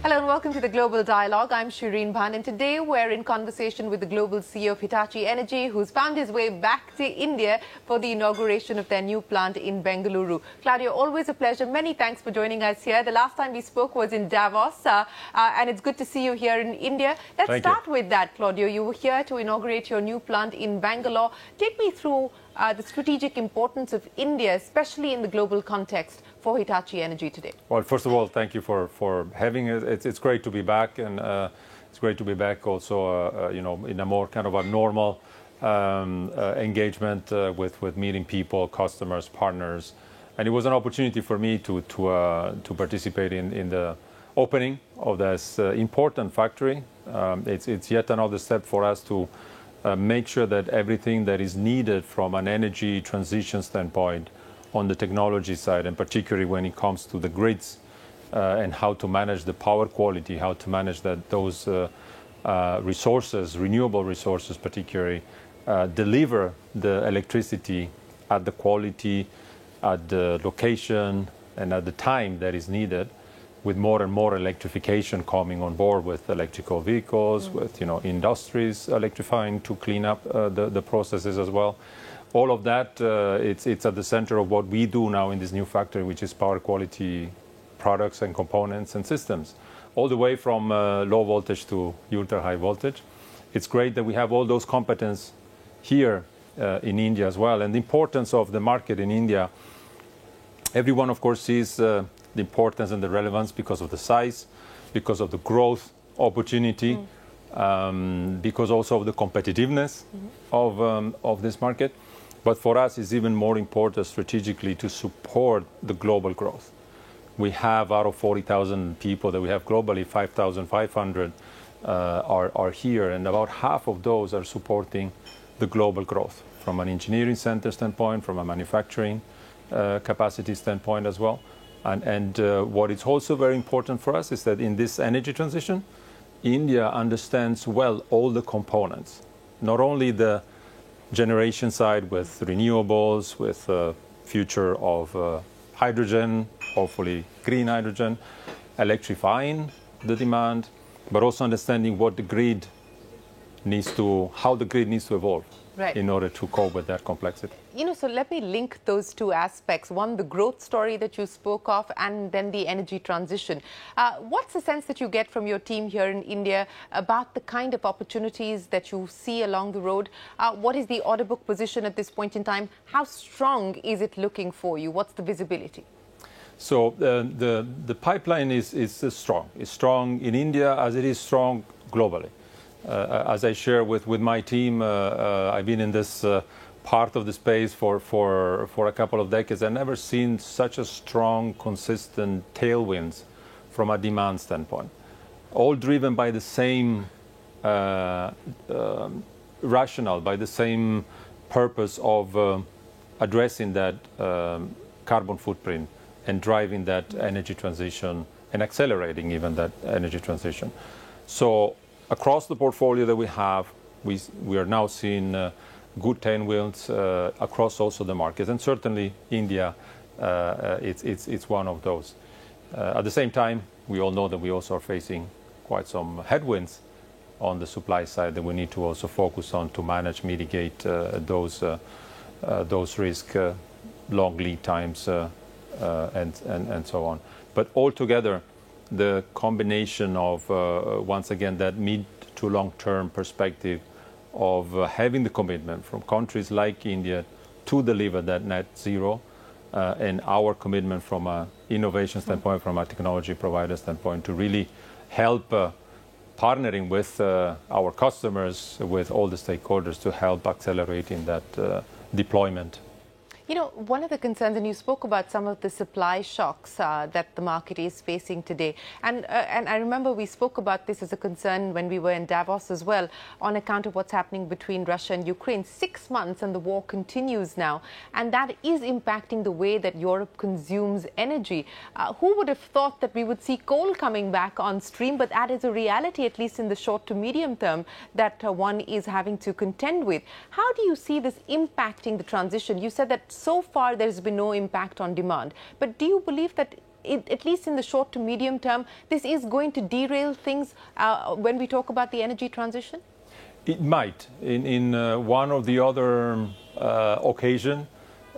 Hello and welcome to the Global Dialogue. I'm Shireen Bhan, and today we're in conversation with the global CEO of Hitachi Energy, who's found his way back to India for the inauguration of their new plant in Bengaluru. Claudio, always a pleasure. Many thanks for joining us here. The last time we spoke was in Davos, and it's good to see you here in India. Let's start with that, Claudio. You were here to inaugurate your new plant in Bangalore. Take me through the strategic importance of India, especially in the global context, for Hitachi Energy today. Well, first of all, thank you for having it. It's great to be back, and it's great to be back also, in a more kind of a normal engagement with meeting people, customers, partners, and it was an opportunity for me to participate in the opening of this important factory. It's yet another step for us to make sure that everything that is needed from an energy transition standpoint on the technology side, and particularly when it comes to the grids and how to manage the power quality, how to manage those resources, renewable resources particularly, deliver the electricity at the quality, at the location, and at the time that is needed, with more and more electrification coming on board with electrical vehicles, with industries electrifying to clean up the processes as well. All of that, it's at the center of what we do now in this new factory, which is power quality products and components and systems, all the way from low voltage to ultra high voltage. It's great that we have all those competence here in India as well. And the importance of the market in India, everyone of course sees the importance and the relevance because of the size, because of the growth opportunity, because also of the competitiveness of this market. But for us, it's even more important strategically to support the global growth. We have, out of 40,000 people that we have globally, 5,500 are here, and about half of those are supporting the global growth from an engineering center standpoint, from a manufacturing capacity standpoint as well. And what is also very important for us is that in this energy transition, India understands well all the components, not only the generation side with renewables, with future of hydrogen, hopefully green hydrogen, electrifying the demand, but also understanding what the grid needs to, how the grid needs to evolve in order to cope with that complexity. So let me link those two aspects. One, the growth story that you spoke of, and then the energy transition. What's the sense that you get from your team here in India about the kind of opportunities that you see along the road? What is the order book position at this point in time? How strong is it looking for you? What's the visibility? So the pipeline is strong. It's strong in India as it is strong globally. As I share with my team, I've been in this part of the space for a couple of decades. I've never seen such a strong, consistent tailwinds from a demand standpoint, all driven by the same rationale, by the same purpose of addressing that carbon footprint and driving that energy transition and accelerating even that energy transition. So across the portfolio that we have, we are now seeing good tailwinds across also the markets, and certainly India, it's one of those. At the same time, we all know that we also are facing quite some headwinds on the supply side that we need to also focus on to manage, mitigate those risks, long lead times, and so on. But altogether, the combination of, once again, that mid to long-term perspective of having the commitment from countries like India to deliver that net zero, and our commitment from an innovation standpoint, from a technology provider standpoint, to really help partnering with our customers, with all the stakeholders, to help accelerating that deployment. One of the concerns, and you spoke about some of the supply shocks that the market is facing today. And I remember we spoke about this as a concern when we were in Davos as well, on account of what's happening between Russia and Ukraine. 6 months and the war continues now. And that is impacting the way that Europe consumes energy. Who would have thought that we would see coal coming back on stream? But that is a reality, at least in the short to medium term, that one is having to contend with. How do you see this impacting the transition? You said that so far there's been no impact on demand. But do you believe that at least in the short to medium term, this is going to derail things when we talk about the energy transition? It might. In one or the other occasion,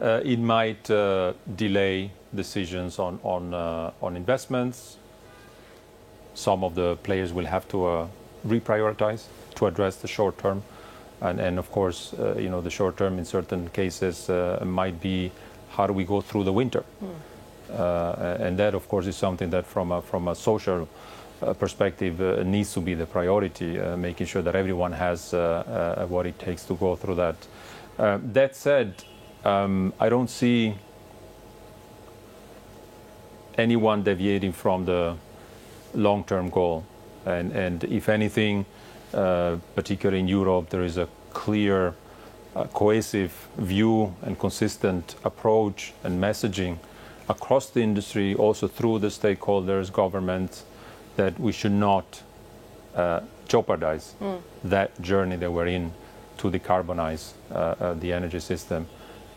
it might delay decisions on investments. Some of the players will have to reprioritize to address the short term. And of course, the short term in certain cases might be how do we go through the winter? And that, of course, is something that from a social perspective needs to be the priority, making sure that everyone has what it takes to go through that. That said, I don't see anyone deviating from the long-term goal. And if anything, particularly in Europe, there is a clear, cohesive view and consistent approach and messaging across the industry, also through the stakeholders, governments, that we should not jeopardize that journey that we're in to decarbonize the energy system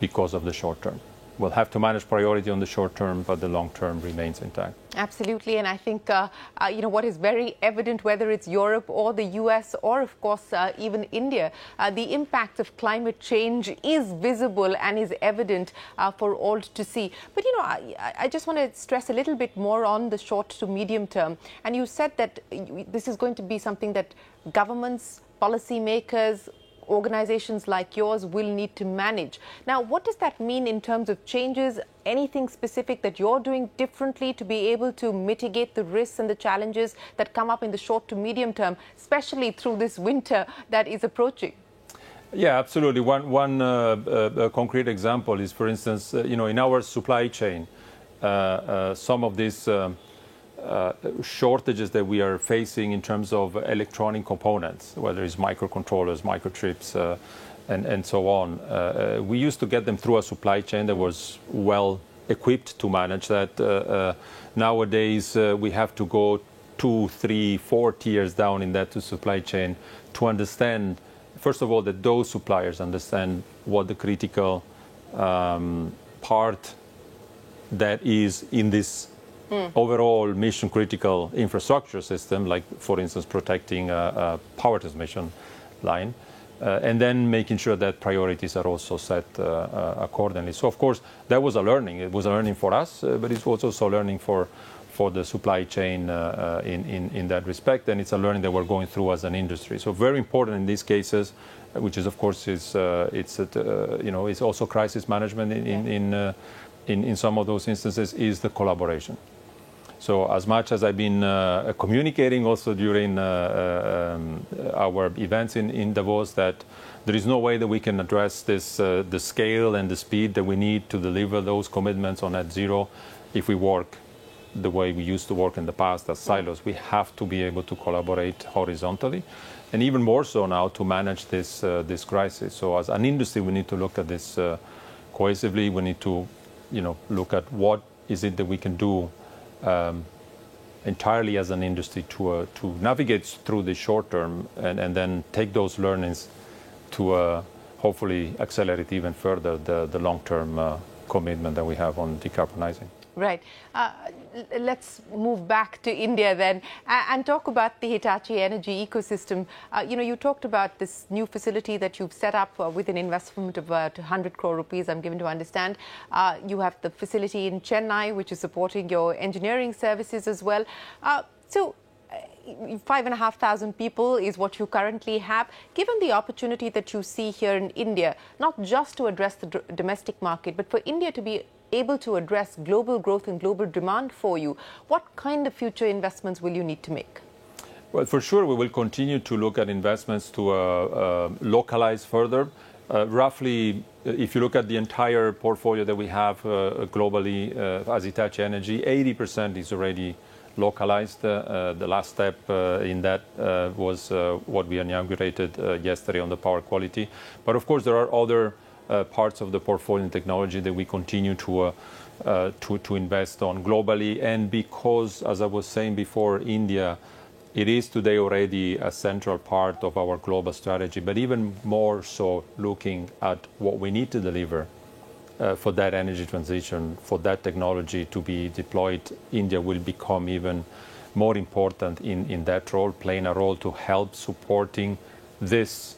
because of the short term. We'll have to manage priority on the short term, but the long term remains intact. Absolutely, and I think what is very evident, whether it's Europe or the US or, of course, even India, the impact of climate change is visible and is evident for all to see. But I just want to stress a little bit more on the short to medium term. And you said that this is going to be something that governments, policymakers, organizations like yours will need to manage. Now, what does that mean in terms of changes? Anything specific that you're doing differently to be able to mitigate the risks and the challenges that come up in the short to medium term, especially through this winter that is approaching? Yeah, absolutely. One concrete example is, for instance, in our supply chain, some of these shortages that we are facing in terms of electronic components, whether it's microcontrollers, microchips, and so on. We used to get them through a supply chain that was well equipped to manage that. Nowadays, we have to go 2, 3, 4 tiers down in that supply chain to understand, first of all, that those suppliers understand what the critical part that is in this overall mission critical infrastructure system, like, for instance, protecting a power transmission line, and then making sure that priorities are also set accordingly. So, of course, that was a learning. It was a learning for us, but it was also a learning for the supply chain in that respect, and it's a learning that we're going through as an industry. So, very important in these cases, which is, of course, it's also crisis management in some of those instances, is the collaboration. So as much as I've been communicating also during our events in Davos that there is no way that we can address this, the scale and the speed that we need to deliver those commitments on net zero if we work the way we used to work in the past as silos. We have to be able to collaborate horizontally, and even more so now to manage this crisis. So as an industry, we need to look at this cohesively. We need to look at what is it that we can do entirely as an industry to navigate through the short term and then take those learnings to hopefully accelerate even further the long-term commitment that we have on decarbonizing. Right. Let's move back to India then and talk about the Hitachi Energy ecosystem. You talked about this new facility that you've set up with an investment of about 100 crore rupees, I'm given to understand. You have the facility in Chennai, which is supporting your engineering services as well. So 5,500 people is what you currently have. Given the opportunity that you see here in India, not just to address the domestic market, but for India to be able to address global growth and global demand for you, what kind of future investments will you need to make? Well, for sure, we will continue to look at investments to localize further. Roughly, if you look at the entire portfolio that we have globally as Hitachi Energy, 80% is already localized. The last step in that was what we inaugurated yesterday on the power quality. But of course, there are other parts of the portfolio and technology that we continue to invest on globally. And because, as I was saying before, India, it is today already a central part of our global strategy, but even more so looking at what we need to deliver for that energy transition, for that technology to be deployed, India will become even more important in that role, playing a role to help supporting this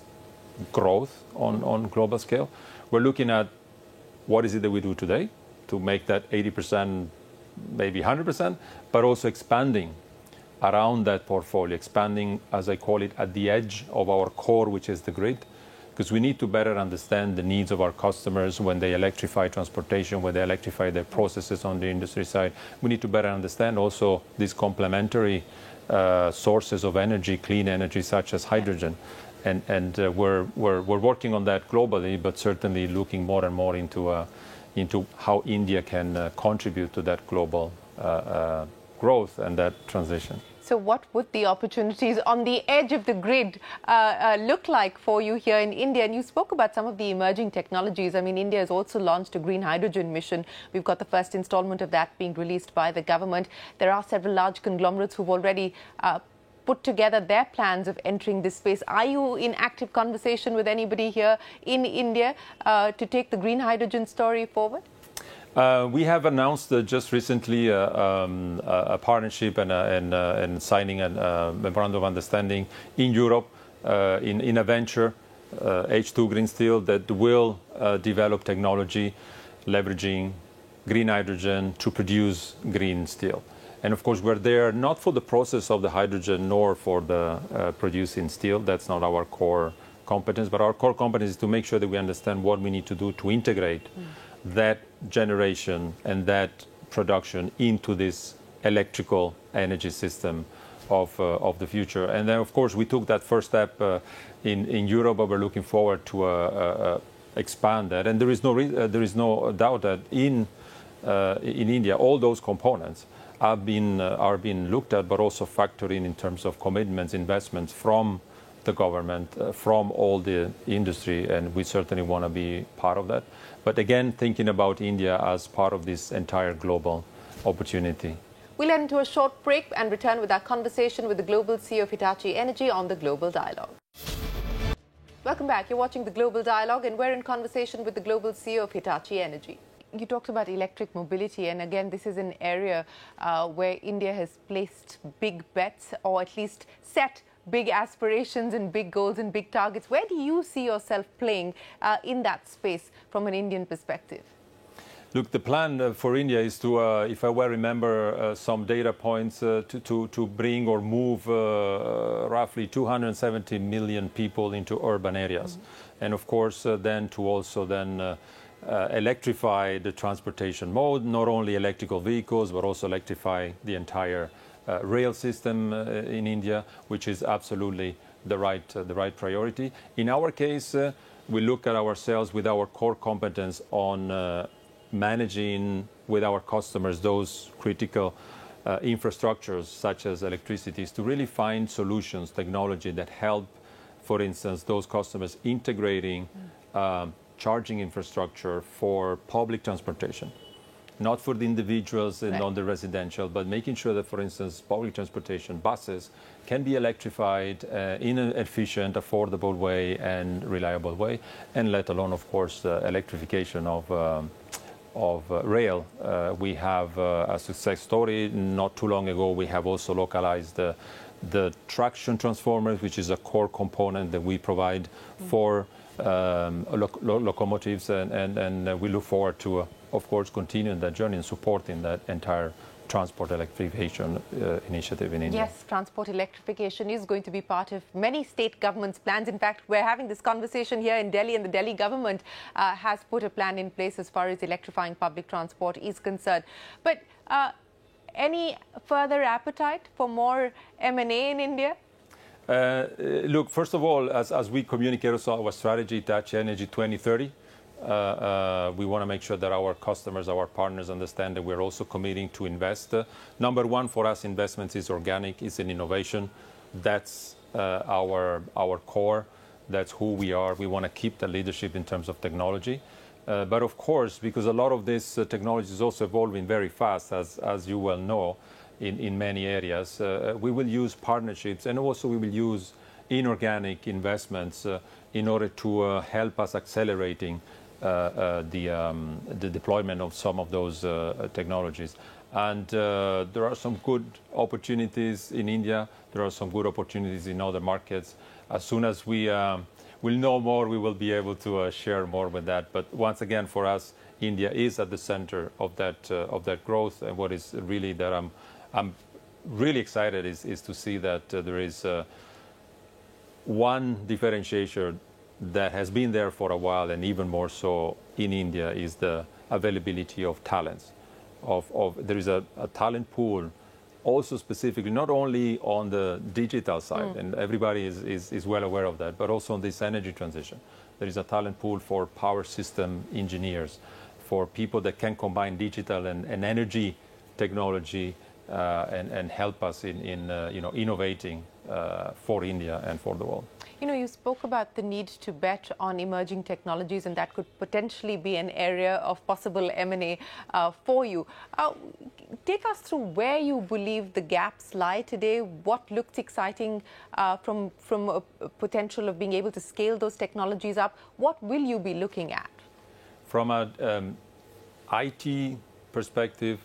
growth on global scale. We're looking at what is it that we do today to make that 80%, maybe 100%, but also expanding around that portfolio, expanding, as I call it, at the edge of our core, which is the grid, because we need to better understand the needs of our customers when they electrify transportation, when they electrify their processes on the industry side. We need to better understand also these complementary sources of energy, clean energy, such as hydrogen. And we're working on that globally, but certainly looking more and more into how India can contribute to that global growth and that transition. So what would the opportunities on the edge of the grid look like for you here in India? And you spoke about some of the emerging technologies. I mean, India has also launched a green hydrogen mission. We've got the first installment of that being released by the government. There are several large conglomerates who've already put together their plans of entering this space. Are you in active conversation with anybody here in India to take the green hydrogen story forward? We have announced just recently a partnership and signing a memorandum of understanding in Europe in a venture, H2 Green Steel, that will develop technology leveraging green hydrogen to produce green steel. And of course, we're there not for the process of the hydrogen nor for the producing steel. That's not our core competence, but our core competence is to make sure that we understand what we need to do to integrate that generation and that production into this electrical energy system of the future. And then, of course, we took that first step in Europe, but we're looking forward to expand that. And there is no doubt that in India, all those components are being looked at, but also factored in terms of commitments, investments from the government, from all the industry, and we certainly want to be part of that. But again, thinking about India as part of this entire global opportunity. We'll end to a short break and return with our conversation with the Global CEO of Hitachi Energy on the Global Dialogue. Welcome back. You're watching the Global Dialogue, and we're in conversation with the Global CEO of Hitachi Energy. You talked about electric mobility, and again, this is an area where India has placed big bets, or at least set big aspirations and big goals and big targets. Where do you see yourself playing in that space from an Indian perspective? Look, the plan for India is to, if I well remember some data points, to bring or move roughly 270 million people into urban areas. Mm-hmm. And of course, then to also then electrify the transportation mode, not only electrical vehicles, but also electrify the entire rail system in India, which is absolutely the right priority. In our case, we look at ourselves with our core competence on managing with our customers those critical infrastructures such as electricity, to really find solutions, technology that help, for instance, those customers integrating charging infrastructure for public transportation. Not for the individuals and on the residential, but making sure that, for instance, public transportation buses can be electrified in an efficient, affordable way and reliable way, and let alone, of course, electrification of rail. We have a success story. Not too long ago, we have also localized the traction transformers, which is a core component that we provide for locomotives, and we look forward to, of course, continuing that journey and supporting that entire transport electrification initiative in India. Yes, transport electrification is going to be part of many state governments' plans. In fact, we're having this conversation here in Delhi, and the Delhi government has put a plan in place as far as electrifying public transport is concerned. But any further appetite for more M&A in India? Look, first of all, as we communicate also our strategy, Hitachi Energy 2030, we want to make sure that our customers, our partners understand that we're also committing to invest. Number one for us, investments is organic, is in innovation. That's our core. That's who we are. We want to keep the leadership in terms of technology. But of course, because a lot of this technology is also evolving very fast, as you well know, in many areas, we will use partnerships, and also we will use inorganic investments in order to help us accelerating the deployment of some of those technologies. And there are some good opportunities in India. There are some good opportunities in other markets. As soon as we will know more, we will be able to share more with that. But once again, for us, India is at the center of that growth. And what is really that I'm really excited is to see that there is one differentiator that has been there for a while, and even more so in India, is the availability of talents. There is a talent pool, also specifically not only on the digital side, and everybody is well aware of that, but also on this energy transition. There is a talent pool for power system engineers, for people that can combine digital and energy technology and help us in innovating for India and for the world. You know, you spoke about the need to bet on emerging technologies, and that could potentially be an area of possible M&A for you. Take us through where you believe the gaps lie today. What looks exciting from a potential of being able to scale those technologies up? What will you be looking at? From an IT perspective,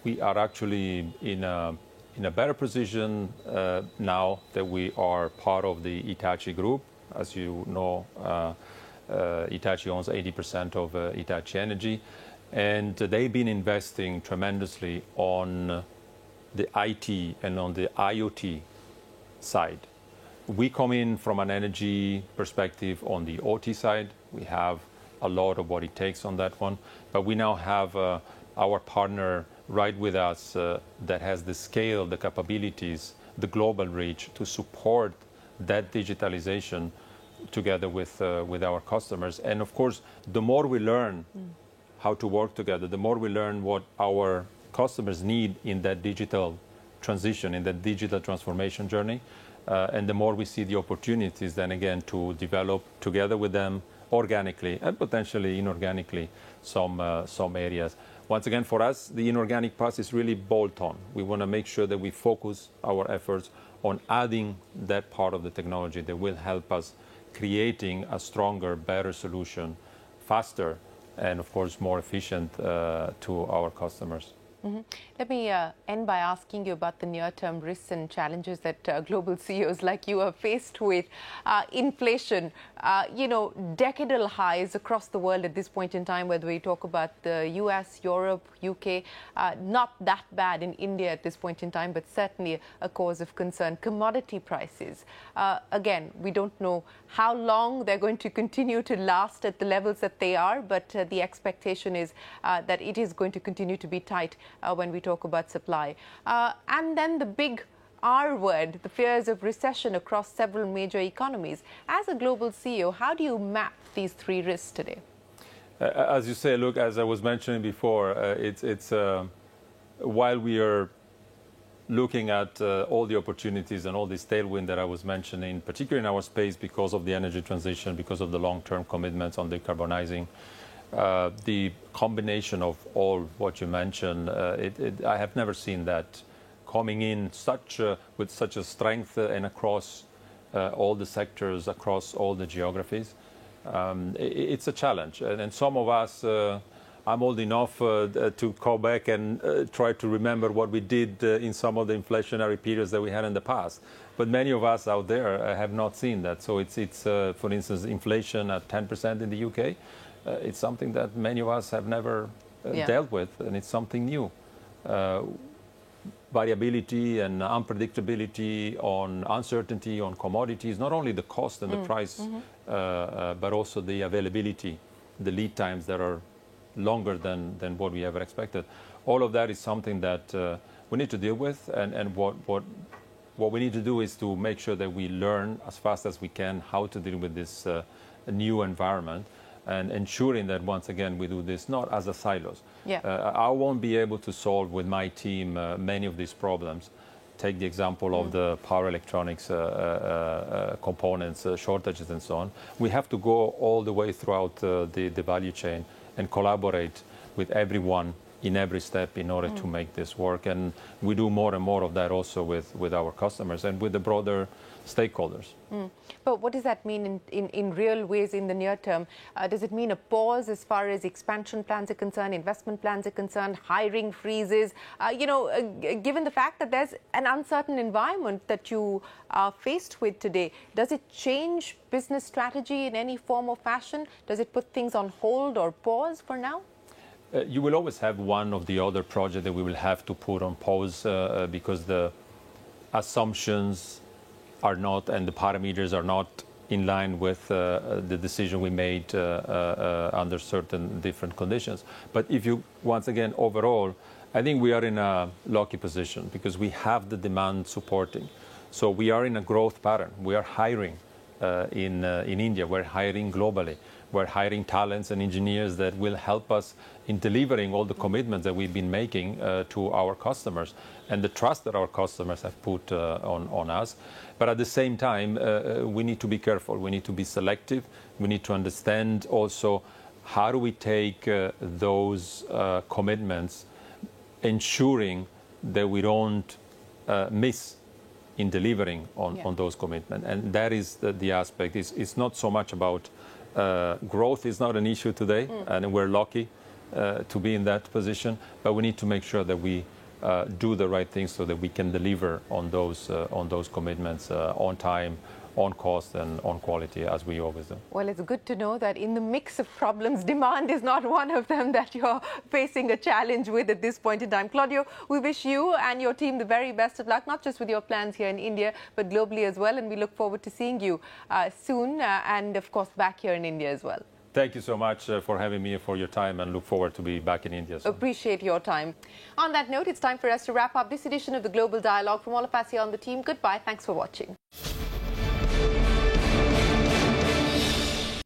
we are actually in a better position now that we are part of the Hitachi Group. As you know, Hitachi owns 80% of Hitachi Energy, and they've been investing tremendously on the IT and on the IoT side. We come in from an energy perspective on the OT side. We have a lot of what it takes on that one, but we now have our partner right with us that has the scale, the capabilities, the global reach to support that digitalization together with our customers. And of course, the more we learn how to work together, the more we learn what our customers need in that digital transition, in that digital transformation journey, and the more we see the opportunities then again to develop together with them organically and potentially inorganically some areas. Once again, for us, the inorganic path is really bolt-on. We want to make sure that we focus our efforts on adding that part of the technology that will help us creating a stronger, better solution, faster, and of course more efficient to our customers. Let me end by asking you about the near-term risks and challenges that global CEOs like you are faced with. Inflation, decadal highs across the world at this point in time, whether we talk about the US, Europe, UK, not that bad in India at this point in time, but certainly a cause of concern. Commodity prices, again, we don't know how long they're going to continue to last at the levels that they are, but the expectation is that it is going to continue to be tight when we talk about supply. And then the big R word, the fears of recession across several major economies. As a global CEO, how do you map these three risks today? As you say, look, as I was mentioning before, while we are looking at all the opportunities and all this tailwind that I was mentioning, particularly in our space because of the energy transition, because of the long-term commitments on decarbonizing, the combination of all what you mentioned, I have never seen that coming in with such a strength and across all the sectors, across all the geographies. It's a challenge, and some of us, I'm old enough to go back and try to remember what we did in some of the inflationary periods that we had in the past. But many of us out there have not seen that. So it's for instance, inflation at 10% in the UK. It's something that many of us have never dealt with, and it's something new. Variability and unpredictability, on uncertainty on commodities, not only the cost and the price, but also the availability, the lead times that are longer than what we ever expected. All of that is something that we need to deal with, and what we need to do is to make sure that we learn as fast as we can how to deal with this new environment, and ensuring that once again we do this not as a silos. I won't be able to solve with my team many of these problems. Take the example of the power electronics components, shortages and so on. We have to go all the way throughout the value chain and collaborate with everyone in every step in order to make this work. And we do more and more of that also with our customers and with the broader stakeholders. But what does that mean in real ways in the near term? Does it mean a pause as far as expansion plans are concerned, investment plans are concerned, hiring freezes? Given the fact that there's an uncertain environment that you are faced with today, does it change business strategy in any form or fashion? Does it put things on hold or pause for now? You will always have one of the other projects that we will have to put on pause because the assumptions are not and the parameters are not in line with the decision we made under certain different conditions. But if you, once again, overall, I think we are in a lucky position because we have the demand supporting. So we are in a growth pattern. We are hiring in India. We're hiring globally. We're hiring talents and engineers that will help us in delivering all the commitments that we've been making to our customers and the trust that our customers have put on us. But at the same time, we need to be careful. We need to be selective. We need to understand also how do we take those commitments, ensuring that we don't miss in delivering on those commitments. And that is the aspect. It's not so much about growth is not an issue today, and we're lucky to be in that position. But we need to make sure that we do the right things so that we can deliver on those commitments on time, on cost, and on quality, as we always do. Well, it's good to know that in the mix of problems, demand is not one of them that you're facing a challenge with at this point in time. Claudio, we wish you and your team the very best of luck, not just with your plans here in India, but globally as well. And we look forward to seeing you soon and, of course, back here in India as well. Thank you so much for having me and for your time, and look forward to be back in India soon. Appreciate your time. On that note, it's time for us to wrap up this edition of the Global Dialogue. From all of us here on the team, goodbye. Thanks for watching.